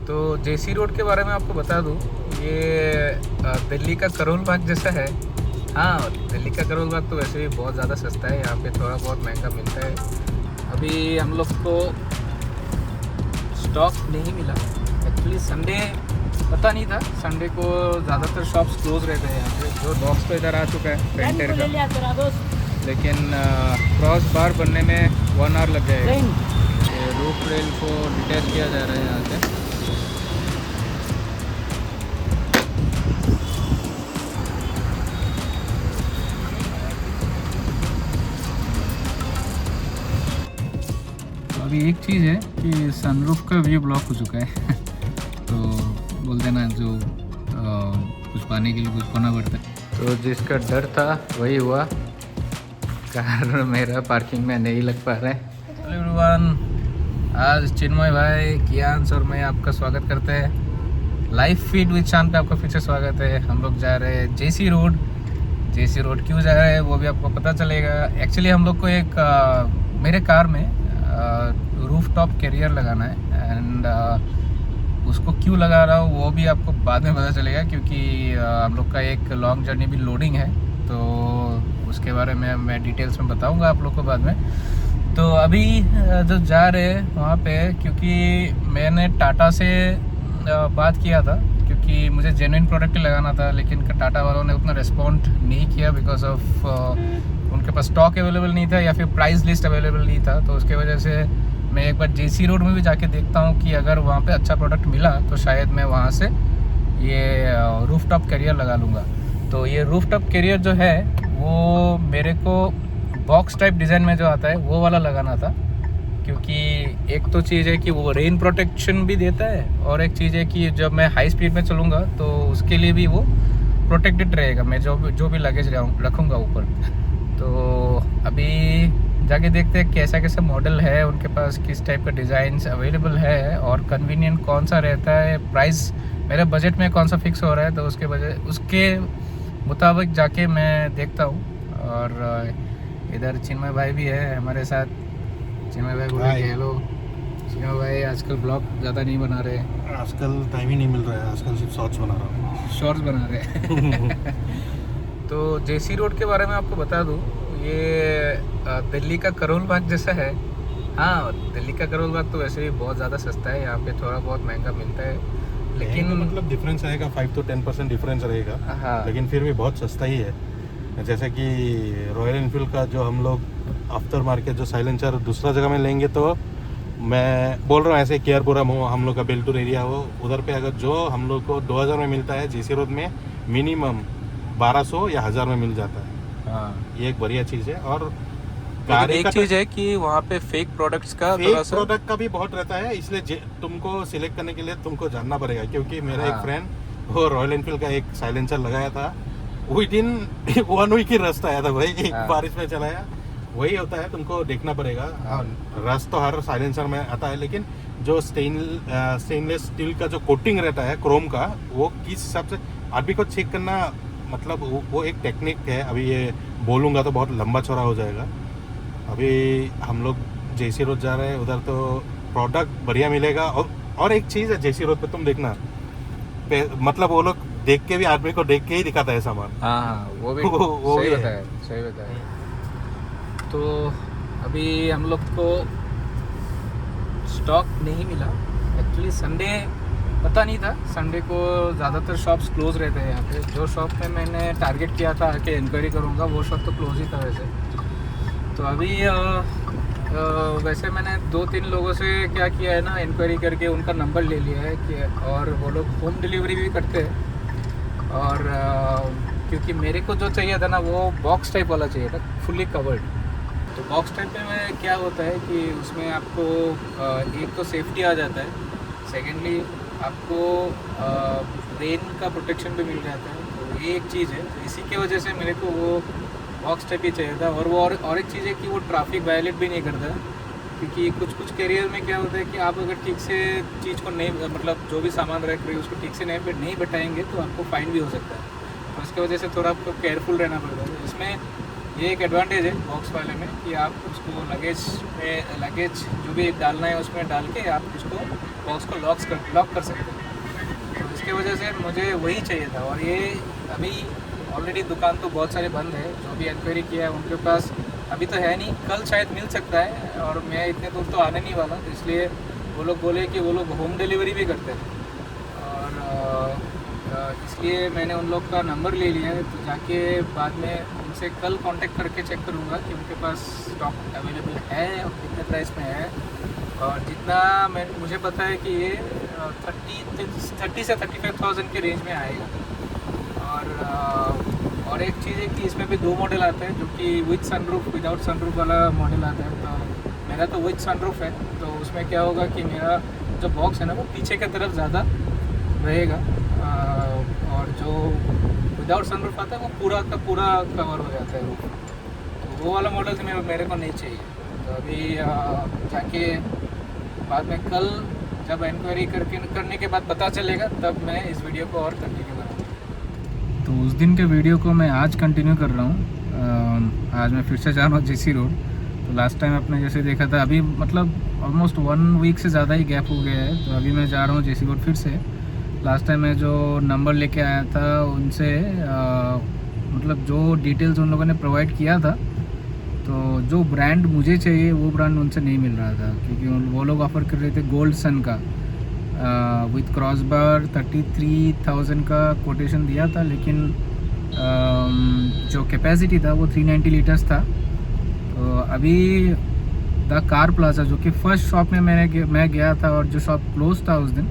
तो जेसी रोड के बारे में आपको बता दूं, ये दिल्ली का करोल बाग जैसा है। हाँ, दिल्ली का करोल बाग तो वैसे भी बहुत ज़्यादा सस्ता है, यहाँ पे थोड़ा बहुत महंगा मिलता है। अभी हम लोग को स्टॉक नहीं मिला एक्चुअली, संडे पता नहीं था, संडे को ज़्यादातर शॉप्स क्लोज रहते हैं यहाँ पे। जो बॉक्स तो इधर आ चुका है पेंटर का, लेकिन क्रॉस बार बनने में 1 आवर लग जाएगा। ये रूफ रेल को डिटैच किया जा रहा है यहाँ से। तो अभी एक चीज़ है कि सनरूफ का व्यू ब्लॉक हो चुका है तो बोल देना जो कुछ पाने के लिए कुछ खोना पड़ता है। तो जिसका डर था वही हुआ, कार मेरा पार्किंग में नहीं लग पा रहा है। हेलो एवरीवन, आज चिन्मय भाई, कियांश और मैं आपका स्वागत करते हैं लाइव फीड विद शान पे। आपका फिर से स्वागत है। हम लोग जा रहे हैं जेसी रोड। जेसी रोड क्यों जा रहे हैं वो भी आपको पता चलेगा। एक्चुअली हम लोग को एक मेरे कार में रूफ टॉप कैरियर लगाना है, एंड उसको क्यों लगा रहा हूँ वो भी आपको बाद में पता चलेगा, क्योंकि हम लोग का एक लॉन्ग जर्नी भी लोडिंग है, तो उसके बारे में मैं डिटेल्स में बताऊंगा आप लोग को बाद में। तो अभी जो जा रहे हैं वहाँ पे, क्योंकि मैंने टाटा से बात किया था, क्योंकि मुझे जेन्युइन प्रोडक्ट लगाना था, लेकिन टाटा वालों ने उतना रिस्पॉन्ड नहीं किया बिकॉज ऑफ उनके पास स्टॉक अवेलेबल नहीं था या फिर प्राइस लिस्ट अवेलेबल नहीं था। तो उसके वजह से मैं एक बार जेसी रोड में भी जाके देखता हूँ कि अगर वहाँ पे अच्छा प्रोडक्ट मिला तो शायद मैं वहाँ से ये रूफ टॉप कैरियर लगा लूँगा। तो ये रूफ टॉप कैरियर जो है वो मेरे को बॉक्स टाइप डिज़ाइन में जो आता है वो वाला लगाना था, क्योंकि एक तो चीज़ है कि वो रेन प्रोटेक्शन भी देता है, और एक चीज़ है कि जब मैं हाई स्पीड में चलूँगा तो उसके लिए भी वो प्रोटेक्टेड रहेगा, मैं जो भी लगेज रखूँगा ऊपर। तो अभी जाके देखते हैं कैसा कैसा मॉडल है उनके पास, किस टाइप का डिज़ाइंस अवेलेबल है और कन्वीनियंट कौन सा रहता है, प्राइस मेरे बजट में कौन सा फिक्स हो रहा है। तो उसके मुताबिक जाके मैं देखता हूँ। और इधर चिन्मय भाई भी है हमारे साथ। चिन्मय भाई बोले हेलो। चिन्मय भाई आजकल ब्लॉग ज़्यादा नहीं बना रहे, आजकल टाइम ही नहीं मिल रहा है, आजकल सिर्फ शॉर्ट्स बना रहा हूँ। शॉर्ट्स बना रहे तो जेसी रोड के बारे में आपको बता दूँ, ये दिल्ली का करोल बाग जैसा है। हाँ, दिल्ली का करोल बाग तो वैसे भी बहुत ज़्यादा सस्ता है, यहाँ पे थोड़ा बहुत महंगा मिलता है, लेकिन मतलब डिफरेंस रहेगा 5 to 10% डिफरेंस रहेगा। हाँ, लेकिन फिर भी बहुत सस्ता ही है। जैसे कि रॉयल एनफील्ड का जो हम लोग आफ्टर मार्केट जो साइलेंसर दूसरा जगह में लेंगे, तो मैं बोल रहा हूँ ऐसे केयरपुरम हो, हम लोग का बेलटूर एरिया हो, उधर पे अगर जो हम लोग को 2000 में मिलता है, जेसी रोड में मिनिमम 1200 या 1000 में मिल जाता है। हाँ, ये एक बढ़िया चीज़ है। और एक चीज़ है कि वहाँ पे फेक प्रोडक्ट्स का थोड़ा सा प्रोडक्ट का भी बहुत रहता है, इसलिए तुमको सिलेक्ट करने के लिए तुमको जानना पड़ेगा। क्योंकि मेरा एक फ्रेंड वो रॉयल एनफील्ड का एक साइलेंसर लगाया था, विद इन 1 वीक ही रस्ट आया था भाई, एक बारिश में चलाया। वही होता है, तुमको देखना पड़ेगा। रस्ट तो हर साइलेंसर में आता है, लेकिन जो स्टेनलेस स्टील का जो कोटिंग रहता है क्रोम का, वो किस हिसाब से आदमी को चेक करना, मतलब वो एक टेक्निक है। अभी ये बोलूँगा तो बहुत लंबा चौड़ा हो जाएगा। अभी हम लोग जेसी रोड जा रहे हैं, उधर तो प्रोडक्ट बढ़िया मिलेगा। और एक चीज़ है जेसी रोड पे, तुम देखना, मतलब वो लोग देख के भी, आदमी को देख के ही दिखाता है सामान। हाँ, वो भी सही बताया। तो अभी हम लोग को स्टॉक नहीं मिला एक्चुअली, संडे पता नहीं था, संडे को ज़्यादातर शॉप्स क्लोज रहते हैं यहाँ पे। जो शॉप में मैंने टारगेट किया था कि इंक्वायरी करूँगा, वो शॉप तो क्लोज ही था वैसे। तो अभी वैसे मैंने 2-3 लोगों से क्या किया है ना, इंक्वायरी करके उनका नंबर ले लिया है कि, और वो लोग होम डिलीवरी भी करते हैं। और क्योंकि मेरे को जो चाहिए था ना, वो बॉक्स टाइप वाला चाहिए था, फुल्ली कवर्ड। तो बॉक्स टाइप में क्या होता है कि उसमें आपको एक तो सेफ्टी आ जाता है, सेकेंडली आपको रेन का प्रोटेक्शन भी मिल जाता है। तो ये एक चीज़ है, तो इसी की वजह से मेरे को वो बॉक्स टाइप ही चाहिए था। और वो और एक चीज़ है कि वो ट्रैफिक वायलेट भी नहीं करता, क्योंकि कुछ कैरियर में क्या होता है कि आप अगर ठीक से चीज़ को नहीं, मतलब जो भी सामान रख रहे हैं उसको ठीक से नहीं बैठाएंगे तो आपको फाइन भी हो सकता है। तो उसकी वजह से थोड़ा आपको केयरफुल रहना पड़ता है। इसमें ये एक एडवांटेज है बॉक्स वाले में कि आप उसको लगेज जो भी डालना है उसमें डाल के आप उसको बॉक्स को लॉक कर सकते हैं। तो इसके वजह से मुझे वही चाहिए था। और ये अभी ऑलरेडी दुकान तो बहुत सारे बंद है, जो भी इंक्वायरी किया है उनके पास अभी तो है नहीं, कल शायद मिल सकता है। और मैं इतने दूर तो आने नहीं वाला, तो इसलिए वो लोग बोले कि वो लोग होम डिलीवरी भी करते हैं। और इसलिए मैंने उन लोग का नंबर ले लिया है, तो जाके बाद में उनसे कल कांटेक्ट करके चेक करूँगा कि उनके पास स्टॉक अवेलेबल है और कितने प्राइस में है। और जितना मुझे पता है कि ये 30 से 35,000 के रेंज में आएगा। और एक चीज़ है कि इसमें भी 2 मॉडल आते हैं, जो कि विद सनरूफ विदाउट सनरूफ वाला मॉडल आता है। तो मेरा तो विद सनरूफ है, तो उसमें क्या होगा कि मेरा जो बॉक्स है ना वो पीछे की तरफ ज़्यादा रहेगा। और जो विदाउट सनरूफ आता है वो पूरा का पूरा कवर हो जाता है रूफ। तो वो वाला मॉडल तो मेरे को नहीं चाहिए। तो अभी जाके बाद में कल जब इंक्वायरी करने के बाद पता चलेगा, तब मैं इस वीडियो को और कंटिन्यू करूँगा। तो उस दिन के वीडियो को मैं आज कंटिन्यू कर रहा हूँ। आज मैं फिर से जा रहा हूँ जेसी रोड। तो लास्ट टाइम आपने जैसे देखा था, अभी मतलब ऑलमोस्ट 1 वीक से ज़्यादा ही गैप हो गया है। तो अभी मैं जा रहा हूँ जेसी रोड फिर से। लास्ट टाइम मैं जो नंबर लेके आया था उनसे मतलब जो डिटेल्स उन लोगों ने प्रोवाइड किया था, तो जो ब्रांड मुझे चाहिए वो ब्रांड उनसे नहीं मिल रहा था, क्योंकि वो लोग ऑफ़र कर रहे थे गोल्ड सन का विथ क्रॉस बार 33,000 का कोटेशन दिया था। लेकिन जो कैपेसिटी था वो 390 लीटर्स था। तो अभी द कार प्लाजा, जो कि फर्स्ट शॉप में मैं गया था और जो शॉप क्लोज था उस दिन,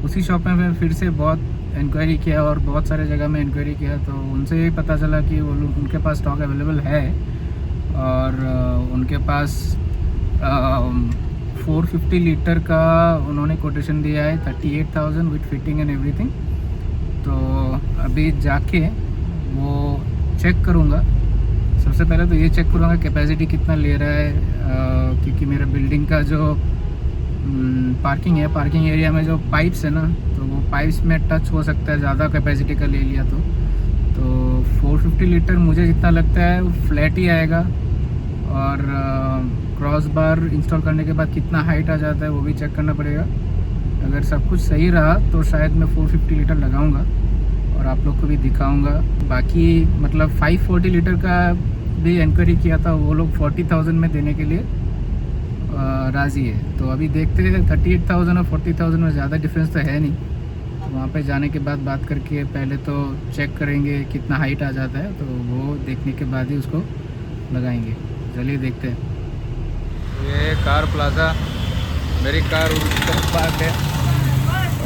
उसी शॉप में मैं फिर से बहुत इंक्वायरी किया और बहुत सारे जगह में इंक्वायरी किया। तो उनसे ये पता चला कि वो लोग उनके पास स्टॉक अवेलेबल है। और उनके पास 450 लीटर का उन्होंने कोटेशन दिया है, 38,000 विथ फिटिंग एंड एवरीथिंग। तो अभी जाके वो चेक करूँगा। सबसे पहले तो ये चेक करूँगा कैपेसिटी कितना ले रहा है, क्योंकि मेरा बिल्डिंग का जो पार्किंग है, पार्किंग एरिया में जो पाइप्स है ना, तो वो पाइप्स में टच हो सकता है, ज़्यादा कैपेसिटी का ले लिया तो 450 लीटर मुझे जितना लगता है वो फ्लैट ही आएगा। और क्रॉस बार इंस्टॉल करने के बाद कितना हाइट आ जाता है वो भी चेक करना पड़ेगा। अगर सब कुछ सही रहा तो शायद मैं 450 लीटर लगाऊंगा और आप लोग को भी दिखाऊंगा। बाकी मतलब 540 लीटर का भी इंक्वायरी किया था, वो लोग 40,000 में देने के लिए राज़ी है। तो अभी देखते हैं, 38,000 और 40,000 में ज़्यादा डिफरेंस तो है नहीं। तो वहाँ पे जाने के बाद बात करके पहले तो चेक करेंगे कितना हाइट आ जाता है, तो वो देखने के बाद ही उसको लगाएंगे। चलिए देखते हैं। ये कार प्लाजा, मेरी कार उधर पार्क है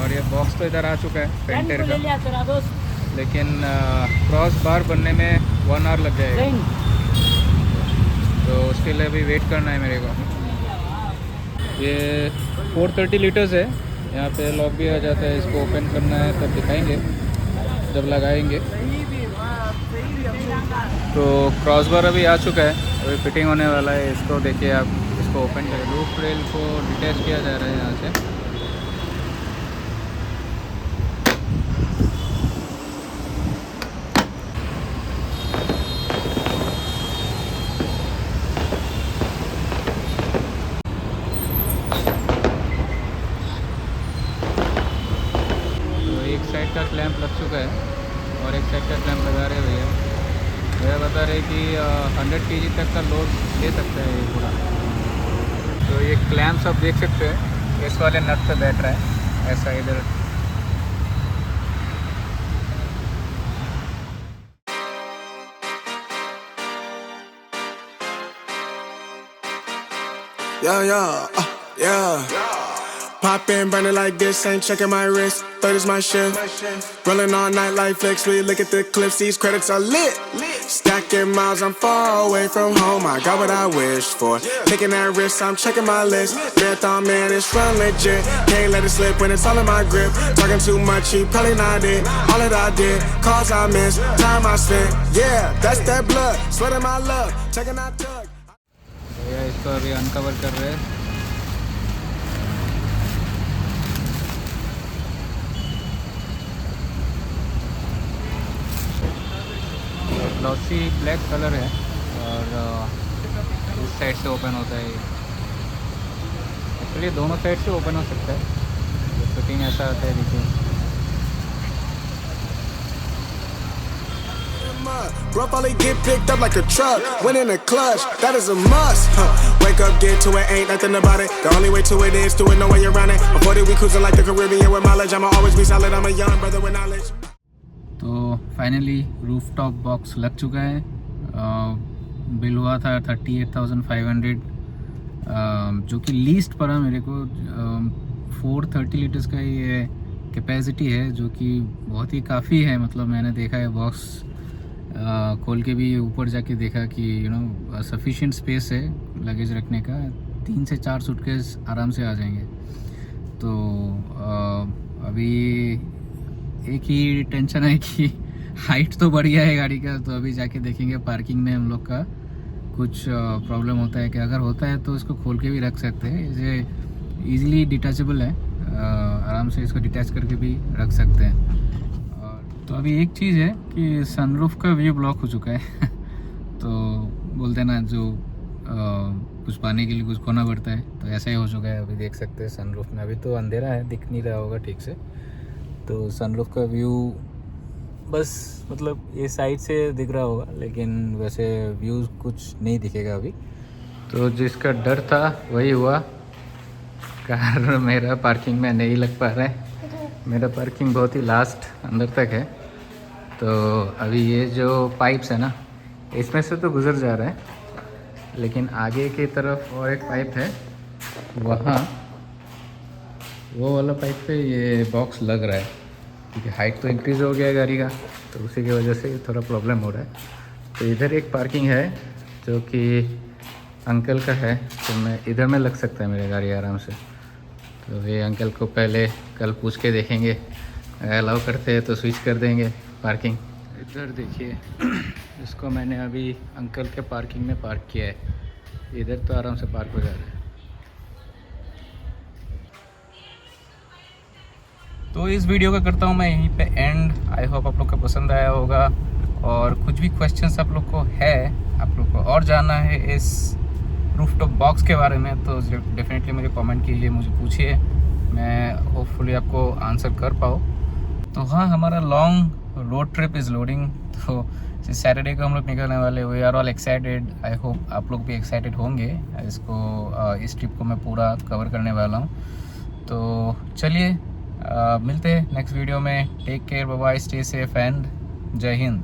और ये बॉक्स तो इधर आ चुका है पेंटर का, लेकिन क्रॉस बार बनने में 1 आवर लग जाएगा। तो उसके लिए अभी वेट करना है मेरे को। ये 430 लीटर्स है, यहाँ पे लॉक भी आ जाता है। इसको ओपन करना है तब दिखाएंगे जब लगाएंगे। तो क्रॉस बार अभी आ चुका है, अभी फिटिंग होने वाला है। इसको देखिए आप, इसको ओपन करें। रूफ रेल को डिटैच किया जा रहा है यहाँ से। तो एक साइड का क्लैंप लग चुका है और एक साइड का क्लैंप लगा रहे भैया। भैया बता रहे कि 100 kg तक का लोड ले सकता है ये पूरा। तो ये क्लैम्प्स आप देख सकते हैं, इस वाले नट पे बैठ रहा है ऐसा इधर। Yeah. Pop in, burning like this, ain't checking my wrist. Third is my shift. Rolling all night like flex. We look at the clips, these credits are lit. Stacking miles, I'm far away from home. I got what I wished for. Taking that risk, I'm checking my list. Marathon man, it's run legit. Can't let it slip when it's all in my grip. Talking too much, he probably not it. All that I did, calls I missed, time I spent. Yeah, that's that blood, sweating my love, taking that tug. भैया इसको अभी uncover कर रहे हैं। Glossy black colour है और इस side से ओपन होता है। एक्चुअली दोनों साइड से ओपन हो सकता है। शूटिंग ऐसा होता है देखिए। Rough only get picked up like a truck. Win in a clutch, that is a must. Wake up, get to it, ain't nothing about it. The only way to it is to it, no way around it. I'm 40, we cruising like the Caribbean with mileage. I'ma always be solid, I'm a young brother with knowledge. तो finally rooftop box लग चुका है। Bill हुआ था 38,500, जो कि least पड़ा मेरे को। 430 लीटर्स का ये कैपेसिटी है, जो कि बहुत ही काफ़ी है। मतलब मैंने देखा है बॉक्स खोल के भी ऊपर जाके देखा कि सफिशिएंट स्पेस है लगेज रखने का। 3 से 4 सूटकेस आराम से आ जाएंगे। तो अभी एक ही टेंशन है कि हाइट तो बढ़िया है गाड़ी का, तो अभी जाके देखेंगे पार्किंग में हम लोग का कुछ प्रॉब्लम होता है कि अगर होता है तो इसको खोल के भी रख सकते हैं। इसे ईज़िली डिटैचेबल है, आराम से इसको डिटैच करके भी रख सकते हैं। तो अभी एक चीज़ है कि सनरूफ का व्यू ब्लॉक हो चुका है तो बोलते ना जो कुछ पाने के लिए कुछ खोना पड़ता है, तो ऐसा ही हो चुका है। अभी देख सकते हैं सनरूफ में, अभी तो अंधेरा है, दिख नहीं रहा होगा ठीक से। तो सनरूफ का व्यू बस मतलब ये साइड से दिख रहा होगा, लेकिन वैसे व्यू कुछ नहीं दिखेगा अभी। तो जिसका डर था वही हुआ, कार मेरा पार्किंग में नहीं लग पा रहा है। मेरा पार्किंग बहुत ही लास्ट अंदर तक है। तो अभी ये जो पाइप्स है ना, इसमें से तो गुजर जा रहा है, लेकिन आगे की तरफ और एक पाइप है, वहाँ वो वाला पाइप पे ये बॉक्स लग रहा है, क्योंकि हाइट तो इंक्रीज़ हो गया है गाड़ी का, तो उसी की वजह से थोड़ा प्रॉब्लम हो रहा है। तो इधर एक पार्किंग है जो कि अंकल का है, तो मैं इधर में लग सकता है मेरी गाड़ी आराम से। तो ये अंकल को पहले कल पूछ के देखेंगे, अलाउ करते हैं तो स्विच कर देंगे पार्किंग। इधर देखिए इसको मैंने अभी अंकल के पार्किंग में पार्क किया है, इधर तो आराम से पार्क हो जा रहा है। तो इस वीडियो का करता हूँ मैं यहीं पे एंड। आई होप आप लोग को पसंद आया होगा, और कुछ भी क्वेश्चंस आप लोग को है, आप लोग को और जानना है इस रूफटॉप बॉक्स के बारे में, तो डेफिनेटली मुझे कमेंट कीजिए, मुझे पूछिए, मैं होपफुली आपको आंसर कर पाऊँ। तो हाँ, हमारा long road trip is loading. तो सैटरडे को हम लोग निकलने वाले, we are all excited. I hope आप लोग भी एक्साइटेड होंगे। इस ट्रिप को मैं पूरा कवर करने वाला हूँ। तो चलिए मिलते हैं नेक्स्ट वीडियो में। Take care, bye bye, stay safe and जय हिंद।